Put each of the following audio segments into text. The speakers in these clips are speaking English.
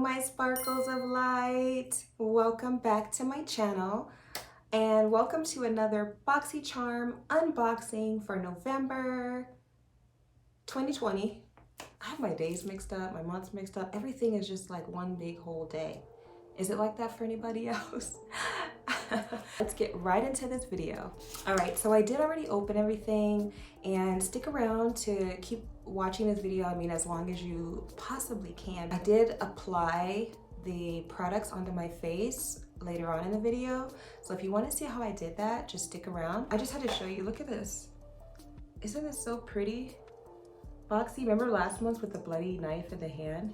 my sparkles of light. Welcome back to my channel and welcome to another Boxy Charm unboxing for November 2020. I have my days mixed up, my months mixed up. Everything is just like one big whole day. Is it like that for anybody else? Let's get right into this video. All right, so I did already open everything, and stick around to keep watching this video. I mean, as long as you possibly can. I did apply the products onto my face later on in the video. So if you want to see how I did that, just stick around. I just had to show you, look at this. Isn't this so pretty? Boxy, remember last month with the bloody knife in the hand?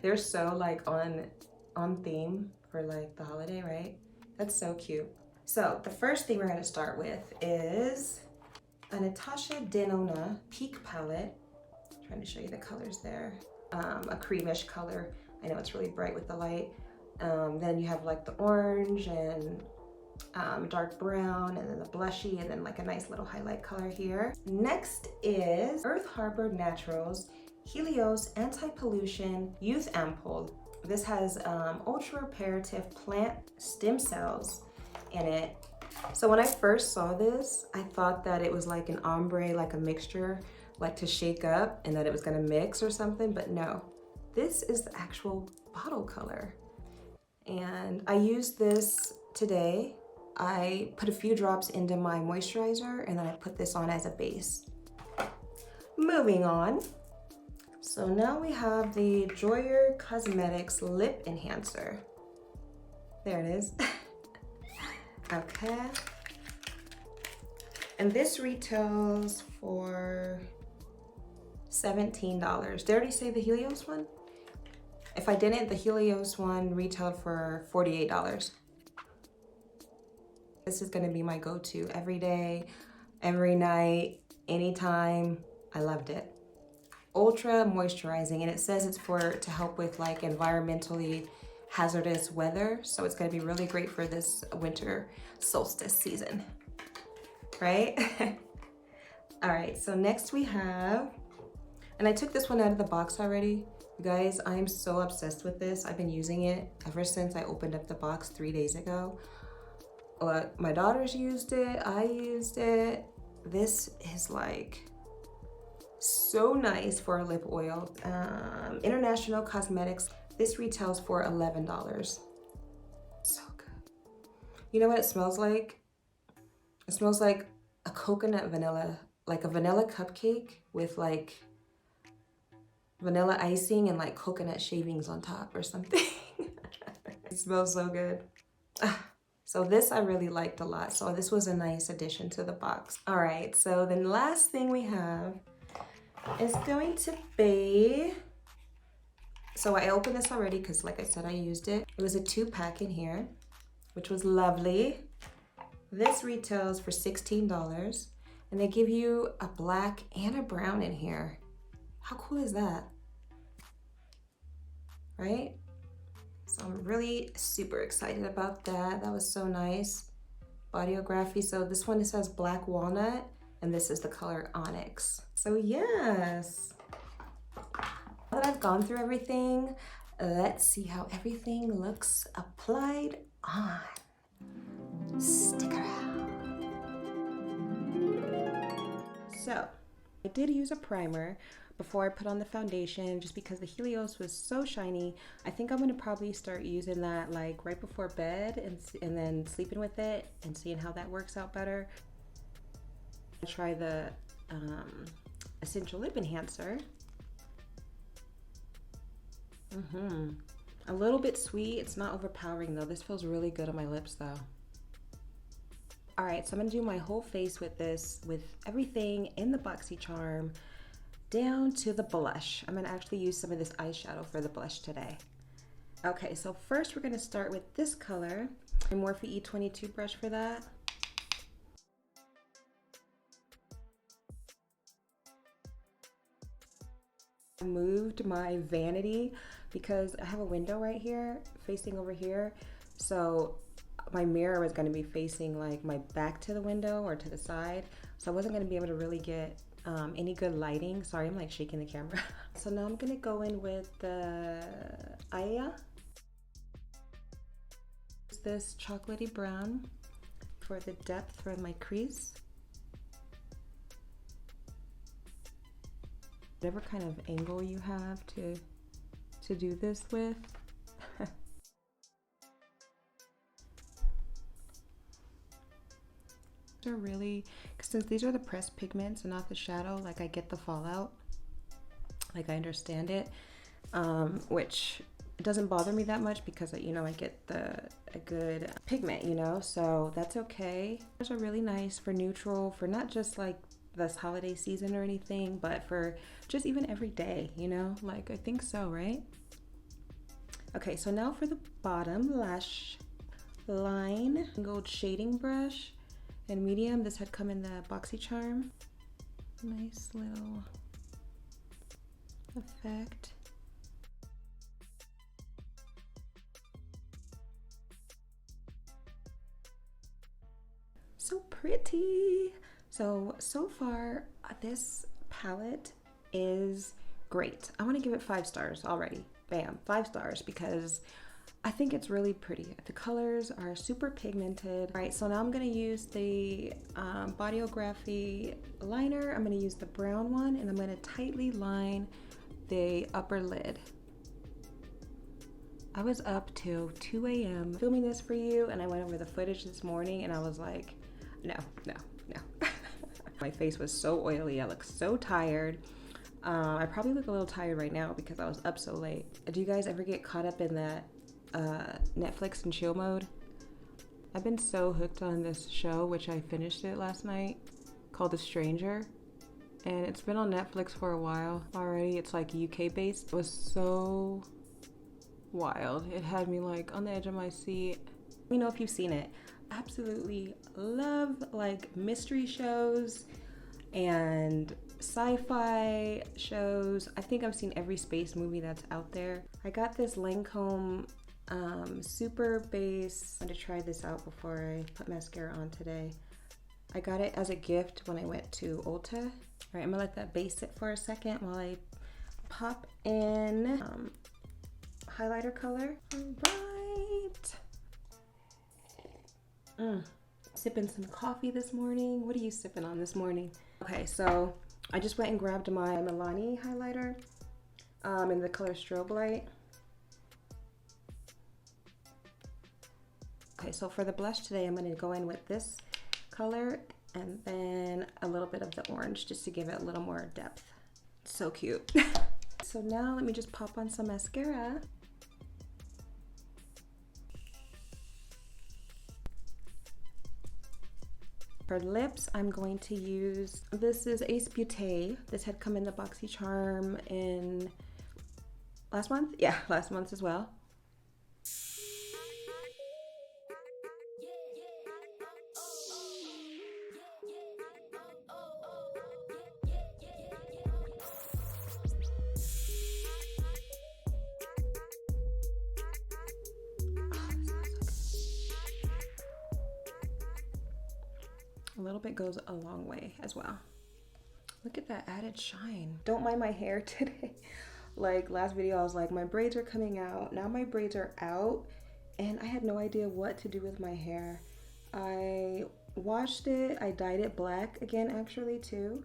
They're so like on theme for like the holiday, right? That's so cute. So the first thing we're gonna start with is a NATASHA DENONA Peak palette. I'm trying to show you the colors there. A creamish color. I know it's really bright with the light. Then you have like the orange and dark brown, and then the blushy, and then like a nice little highlight color here. Next is Earth Harbor Naturals Helios Anti-Pollution Youth Ampoule. This has ultra reparative plant stem cells in it. So when I first saw this, I thought that it was like an ombre, like a mixture, like to shake up, and that it was gonna mix or something, but no. This is the actual bottle color. And I used this today. I put a few drops into my moisturizer, and then I put this on as a base. Moving on. So now we have the JOUER Cosmetics Lip Enhancer. There it is. Okay. And this retails for $17. Did I already say the Helios one? If I didn't, the Helios one retailed for $48. This is gonna be my go-to every day, every night, anytime. I loved it. Ultra moisturizing, and it says it's to help with like environmentally hazardous weather, so it's going to be really great for this winter solstice season, right? All right, so next we have, and I took this one out of the box already. You guys, I'm so obsessed with this. I've been using it ever since I opened up the box 3 days ago. My daughters used it, I used it. This is like so nice for a lip oil. International Cosmetics. This retails for $11. So good. You know what it smells like? It smells like a coconut vanilla, like a vanilla cupcake with like vanilla icing and like coconut shavings on top or something. It smells so good. So this I really liked a lot. So this was a nice addition to the box. All right, so the last thing we have is going to be, so I opened this already because like I said, I used it. It was a 2-pack in here, which was lovely. This retails for $16, and they give you a black and a brown in here. How cool is that? Right? So I'm really super excited about that. That was so nice. Bodyography. So this one, it says black walnut, and this is the color onyx. So yes, now that I've gone through everything, let's see how everything looks applied on. Stick around. So I did use a primer before I put on the foundation, just because the Helios was so shiny. I think I'm gonna probably start using that like right before bed and then sleeping with it and seeing how that works out better. I'll try the Essential Lip Enhancer. A little bit sweet. It's not overpowering though. This feels really good on my lips though. All right, so I'm gonna do my whole face with this, with everything in the Boxy Charm, down to the blush. I'm gonna actually use some of this eyeshadow for the blush today. Okay, so first we're gonna start with this color. My Morphe E22 brush for that. I moved my vanity because I have a window right here facing over here, so my mirror was going to be facing like my back to the window or to the side, so I wasn't going to be able to really get any good lighting. Sorry, I'm like shaking the camera. So now I'm gonna go in with the Aya. This chocolatey brown for the depth for my crease. Whatever kind of angle you have to do this with. They're really, since these are the pressed pigments and not the shadow, like I get the fallout, like I understand it, which it doesn't bother me that much because, you know, I get a good pigment, you know, so that's okay. These are really nice for neutral, for not just like this holiday season or anything, but for just even every day, you know, like I think so, right? Okay, so now for the bottom lash line, gold shading brush in medium. This had come in the Boxy Charm. Nice little effect. So pretty. So far, this palette is great. I want to give it 5 stars already. Bam, 5 stars, because I think it's really pretty. The colors are super pigmented. All right, so now I'm gonna use the Bodyography liner. I'm gonna use the brown one, and I'm gonna tightly line the upper lid. I was up till 2 a.m. filming this for you, and I went over the footage this morning, and I was like, no. My face was so oily. I look so tired. I probably look a little tired right now because I was up so late. Do you guys ever get caught up in that Netflix and chill mode? I've been so hooked on this show, which I finished it last night, called The Stranger, and it's been on Netflix for a while already. It's like UK based. It was so wild. It had me like on the edge of my seat. Let me know if you've seen it. Absolutely love like mystery shows and sci-fi shows. I think I've seen every space movie that's out there. I got this Lancome super base. I'm gonna try this out before I put mascara on today. I got it as a gift when I went to Ulta. All right, I'm gonna let that base sit for a second while I pop in highlighter color. All right. Sipping some coffee this morning. What are you sipping on this morning? Okay, so I just went and grabbed my Milani highlighter in the color Strobe Light. Okay, so for the blush today, I'm going to go in with this color and then a little bit of the orange just to give it a little more depth. So cute. So now let me just pop on some mascara. For lips, I'm going to use, this is Ace Beauté. This had come in the Boxy Charm in last month? Yeah, last month as well. A little bit goes a long way as well. Look at that added shine. Don't mind my hair today. Like last video, I was like, my braids are coming out. Now my braids are out and I had no idea what to do with my hair. I washed it, I dyed it black again actually too.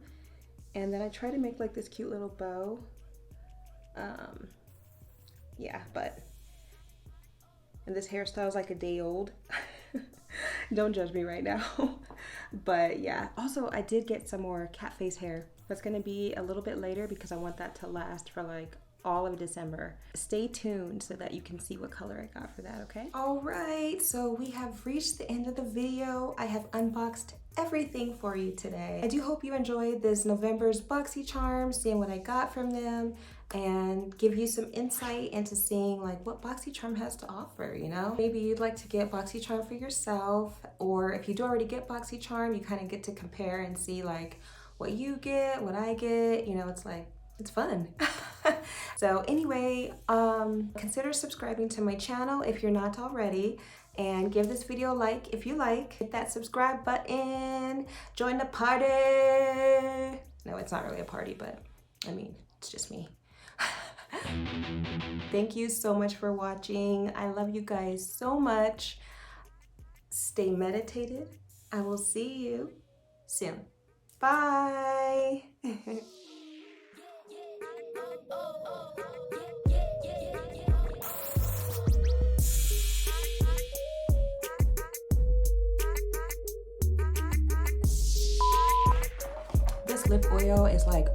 And then I tried to make like this cute little bow. Yeah, and this hairstyle is like a day old. Don't judge me right now. But yeah, also I did get some more cat face hair. That's gonna be a little bit later because I want that to last for like all of December. Stay tuned so that you can see what color I got for that, okay? All right, so we have reached the end of the video. I have unboxed everything for you today. I do hope you enjoyed this November's Boxy Charm, seeing what I got from them, and give you some insight into seeing like what Boxy Charm has to offer, you know? Maybe you'd like to get Boxy Charm for yourself, or if you do already get Boxy Charm, you kind of get to compare and see like what you get, what I get, you know, it's like, it's fun. So anyway, consider subscribing to my channel if you're not already, and give this video a like if you like. Hit that subscribe button, join the party. No, it's not really a party, but I mean, it's just me. Thank you so much for watching. I love you guys so much. Stay meditated. I will see you soon. Bye. This lip oil is like...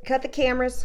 Cut the cameras.